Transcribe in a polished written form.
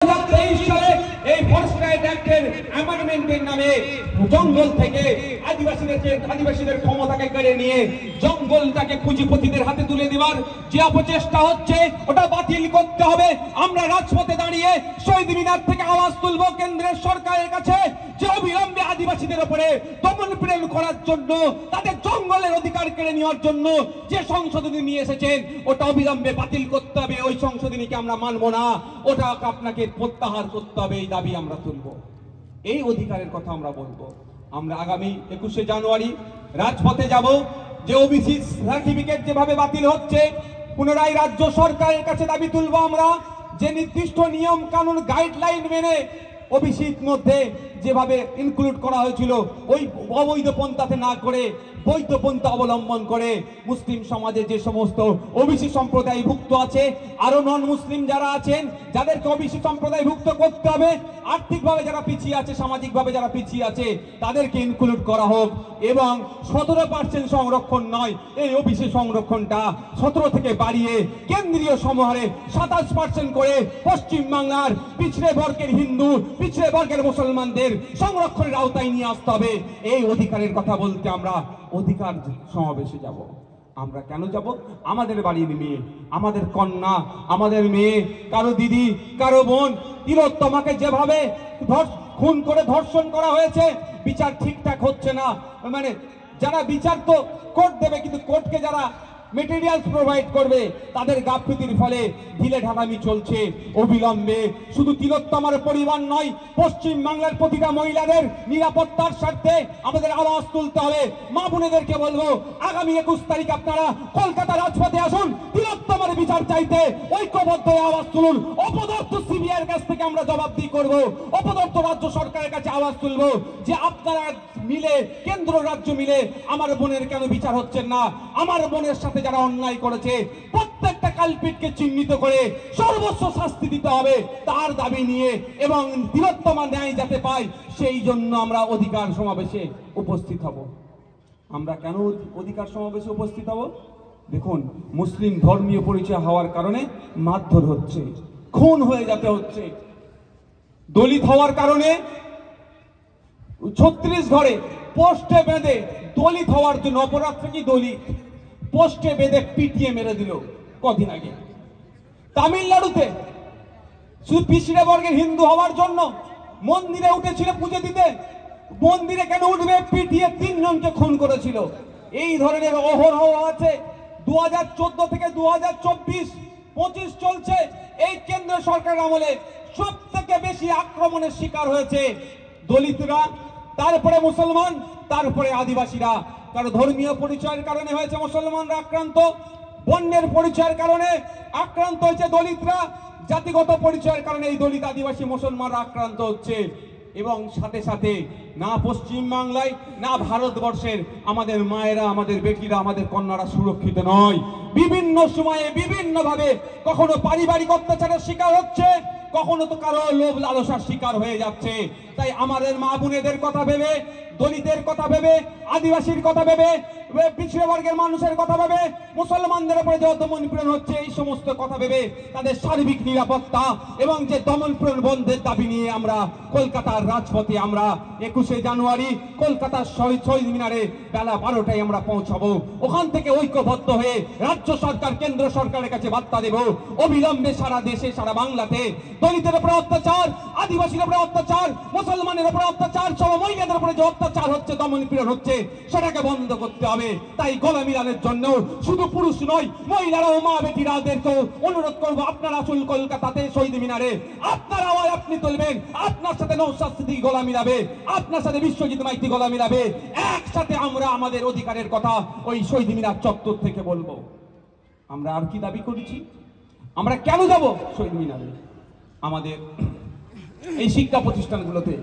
সালে এই forest right অ্যাক্টের অ্যামেন্ডমেন্টের নামে জঙ্গল থেকে আদিবাসীদের ক্ষমতাকে কেড়ে নিয়ে জঙ্গলটাকে পুঁজিপতিদের হাতে তুলে দেওয়ার যে অপচেষ্টা হচ্ছে ওটা বাতিল করতে হবে। আমরা রাজপথে দাঁড়িয়ে শহীদ মিনার থেকে আওয়াজ তুলব কেন্দ্রের সরকারের কাছে যে অবিলম্বে আদিবাসীদের উপরে দমন পীড়ন করার জন্য, তাদের জঙ্গলের অধিকার কেড়ে নেওয়ার জন্য যে সংশোধনী নিয়ে এসেছেন ওটা অবিলম্বে বাতিল করতে হবে। ওই সংশোধনীকে আমরা মানব না, ওটা আপনাকে প্রত্যাহার করতে হবে, এই দাবি আমরা তুলব। এই অধিকারের কথা আমরা বলবো। আমরা আগামী 21শে জানুয়ারি রাজপথে যাব। যে ওবিসি সার্টিফিকেট যেভাবে বাতিল হচ্ছে, পুনরায় রাজ্য সরকারের কাছে দাবি তুলব আমরা যে নির্দিষ্ট নিয়ম কানুন গাইডলাইন মেনে ওবিসির মধ্যে যেভাবে ইনক্লুড করা হয়েছিল ওই অবৈধ পন্থাতে না করে বৈধ পন্থা অবলম্বন করে মুসলিম সমাজে যে সমস্ত ওবিসি সম্প্রদায়ভুক্ত আছে, আরো নন মুসলিম যারা আছেন যাদেরকে ওবিসি সম্প্রদায়ভুক্ত করতে হবে, আর্থিকভাবে যারা পিছিয়ে আছে, সামাজিকভাবে যারা পিছিয়ে আছে তাদেরকে ইনক্লুড করা হোক। এবং 17% সংরক্ষণ নয়, এই ওবিসি সংরক্ষণটা 17 থেকে বাড়িয়ে কেন্দ্রীয় সমহারে 27% করে পশ্চিম বাংলার পিছড়ে বর্গের হিন্দু, পিছড়ে বর্গের মুসলমানদের সংরক্ষণের আওতায় নিয়ে আসতে হবে। এই অধিকারের কথা বলতে আমরা অধিকার সমাবেশে যাব। আমরা কেন যাব? আমাদের বাড়ির মেয়ে, আমাদের কন্যা, আমাদের মেয়ে, কারো দিদি, কারো বোন তিলোত্তমাকে যেভাবে খুন করে ধর্ষণ করা হয়েছে, বিচার ঠিকঠাক হচ্ছে না। মানে যারা বিচার তো কোর্ট দেবে, কিন্তু কোর্টকে যারা মেটেরিয়ালস প্রোভাইড করবে তাদের গাফিলতির ফলে ঢিলে ঢালামি চলছে। অবিলম্বে শুধু তিলোত্তমার পরিবার নয়, পশ্চিম বাংলার প্রতিটা মহিলাদের নিরাপত্তার স্বার্থে আমাদের আওয়াজ তুলতে হবে। মা বোনেদেরকে বলবো, আগামী 21 তারিখ আপনারা কলকাতা রাজপথে আসুন, তিলোত্তমার বিচার চাইতে ঐক্যবদ্ধ আওয়াজ তুলুন। অপদস্থ সিবিআইয়ের কাছ থেকে আমরা জবাবদিহি করব, অপদস্থ রাজ্য সরকারের কাছে আওয়াজ তুলব যে আপনারা মিলে, কেন্দ্র রাজ্য মিলে আমার বোনের কেন বিচার হচ্ছেন না? আমার বোনের সাথে যারা অন্যায় করেছে প্রত্যেকটা কালপিটকে চিহ্নিত করে সর্বোচ্চ শাস্তি দিতে হবে তার দাবি নিয়ে, এবং তিলোত্তমা ন্যায় যাতে পায় সেই জন্য আমরা অধিকার সমাবেশে উপস্থিত হব। আমরা কেন অধিকার সমাবেশে উপস্থিত হব? দেখুন, মুসলিম ধর্মীয় পরিচয় হওয়ার কারণে মারধর হচ্ছে, খুন হয়ে যেতে হচ্ছে। দলিত হওয়ার কারণে 36 ঘরে পোস্টে বেঁধে, দলিত হওয়ার জন্য, অপরাধ থেকে দলিত, পোস্টে বেঁধে পিটিয়ে মেরে দিল কদিন আগে। তামিলনাড়ুতে শুধু পিছড়ে বর্গের হিন্দু হওয়ার জন্য মন্দিরে উঠেছিল পুজো দিতে, মন্দিরে কেন উঠবে? পিটিয়ে 3 জনকে খুন করেছিল। এই ধরনের অহরহ আছে। 2014 থেকে 2024-25 চলছে। এই কেন্দ্র সরকার আমলে সব থেকে বেশি আক্রমণের শিকার হয়েছে দলিতরা, তারপরে মুসলমান, তারপরে আদিবাসীরা। কারণ ধর্মীয় পরিচয়ের কারণে হয়েছে মুসলমানরা আক্রান্ত, বর্ণের পরিচয়ের কারণে আক্রান্ত হয়েছে দলিতরা, জাতিগত পরিচয়ের কারণে এই দলিত, আদিবাসী, মুসলমানরা আক্রান্ত হচ্ছে। এবং সাথে সাথে না পশ্চিম বাংলায় না ভারতবর্ষের আমাদের মায়েরা, আমাদের বেটিরা, আমাদের কন্যারা সুরক্ষিত নয়। বিভিন্ন সময়ে বিভিন্নভাবে কখনো পারিবারিক অত্যাচারের শিকার হচ্ছে, কখনো তো কারো লোভ লালসার শিকার হয়ে যাচ্ছে। তাই আমাদের মা বোনেদের কথা ভেবে, দলিতের কথা ভেবে, আদিবাসীর কথা ভেবে, পিছড়ে বর্গের মানুষের কথা ভেবে, মুসলমানদের উপরে যে দমন পীড়ন হচ্ছে এই সমস্ত কথা ভেবে তাদের সার্বিক নিরাপত্তা এবং যে দমন পীড়ন বন্ধের দাবি নিয়ে আমরা কলকাতার রাজপথে আমরা 21শে জানুয়ারি কলকাতার শহীদ মিনারে বেলা 12টায় আমরা পৌঁছাবো। ওখান থেকে ঐক্যবদ্ধ হয়ে রাজ্য সরকার, কেন্দ্র সরকারের কাছে বার্তা দেব, অবিলম্বে সারা দেশে, সারা বাংলাতে দলিতের উপরে অত্যাচার, আদিবাসীর উপরে অত্যাচার, মুসলমানের উপরে অত্যাচার, সব মহিলাদের উপরে যে অত্যাচার হচ্ছে, দমন পীড়ন হচ্ছে, সেটাকে বন্ধ করতে হবে। তাই গলা মিলানের জন্য শুধু পুরুষ নয়, মহিলারা ও মা বেটিরাদেরকেও অনুরোধ করবো, আপনারা আসুন কলকাতাতে শহীদ মিনারে, আপনার আওয়াজ আপনি তুলবেন, আপনার সাথে নওশাদ সিদ্দিকী গলা মিলাবে, আপনার সাথে বিশ্বজিৎ মাইতি গলা মিলাবে, একসাথে আমরা আমাদের অধিকারের কথা ওই শহীদ মিনার চত্বর থেকে বলবো। আমরা আর কি দাবি করেছি? আমরা কেন যাব শহীদ মিনারে? আমাদের এই শিক্ষা প্রতিষ্ঠানগুলোতে